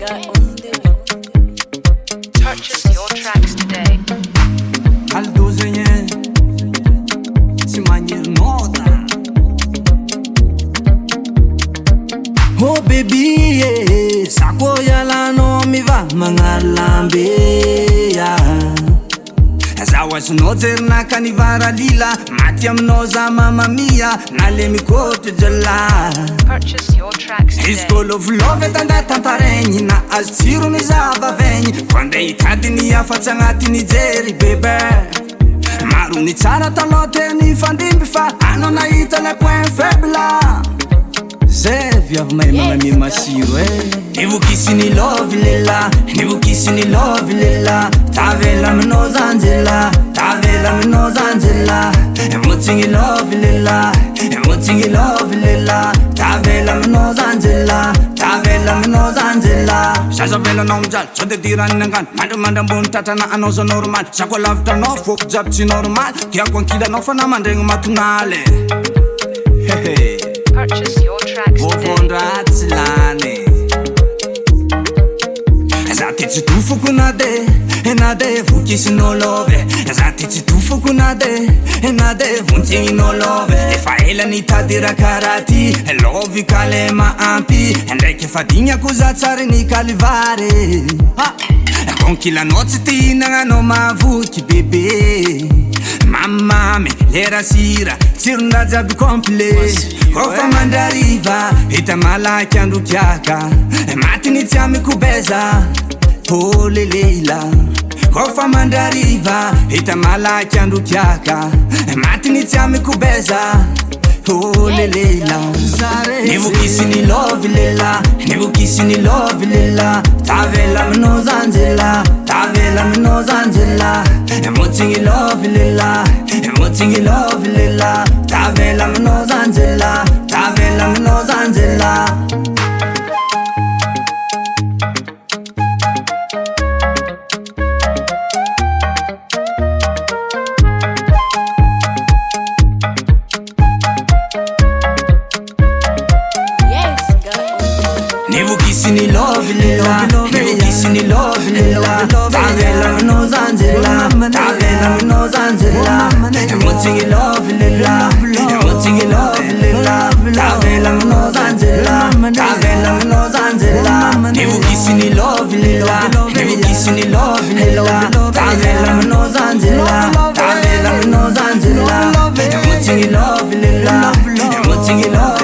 Purchase your tracks today. Aldozenye tsy magniry nota. Oh baby sako yalanao miva magnalambe zaho azonao jerinaka nivara lila maty aminao za mamamia nale mikotra jala. Purchase your tracks izy today. kô lovolova tanda tamparegny na azo tsirony zavavegny koande hitadiny afatsy agnatiny jery bebe maro ny tsara taloha teny fandimby fa anao nahita le point faible zay viavy mahay magnamia masiro nivokisiny lovy lela nivokisiny lovy lela tavela aminao zanjela tavela aminao zanjela emotsigny lovy lela emotsigny lovy lela tavela aminao zanjela tavela aminao zanjela zazavelanao mijaly sao de dirany angano mandramandra ambony tratrana anao za normal zako lavitranao foko jiaby tsy normal tiako ankilanao fa namandregny matonaly Purchase your tracks today. vofondratsy lany za ty tsy tofoko na de vokisinao love za ty tsy tofoko na de vontsigninao love efa elany tadira karaha ty lovy kale maampy ndraiky efa dignako za tsary ny kalivary konkilanao tsy tihinagnanao mahavoky bebe mamame lera sira tsironda jiaby complet kofa mandrariva hita malaky andro kiaka matiny tsy amikobeza oh leleila kofa mandrariva hita malaky andro kiaka matiny tsy amikobeza oh leleila nivokisiny lovy lela nivokisiny lovy lela tavela aminao zanjela tavela aminao zanjela emotsigny lovy lela emotsigny lovy lela tavela aminao zanjela tavela aminao zanjela. Nivokisiny lovy lela nivokisiny lovy lela tavela aminao zanjela tavela aminao zanjela emotsigny lovy lela emotsigny lovy lela tavela aminao zanjela tavela aminao zanjela nivokisiny lovy lela nivokisiny lovy lela tavela aminao zanjela tavela aminao zanjela emotsigny lovy lela emotsigny lovy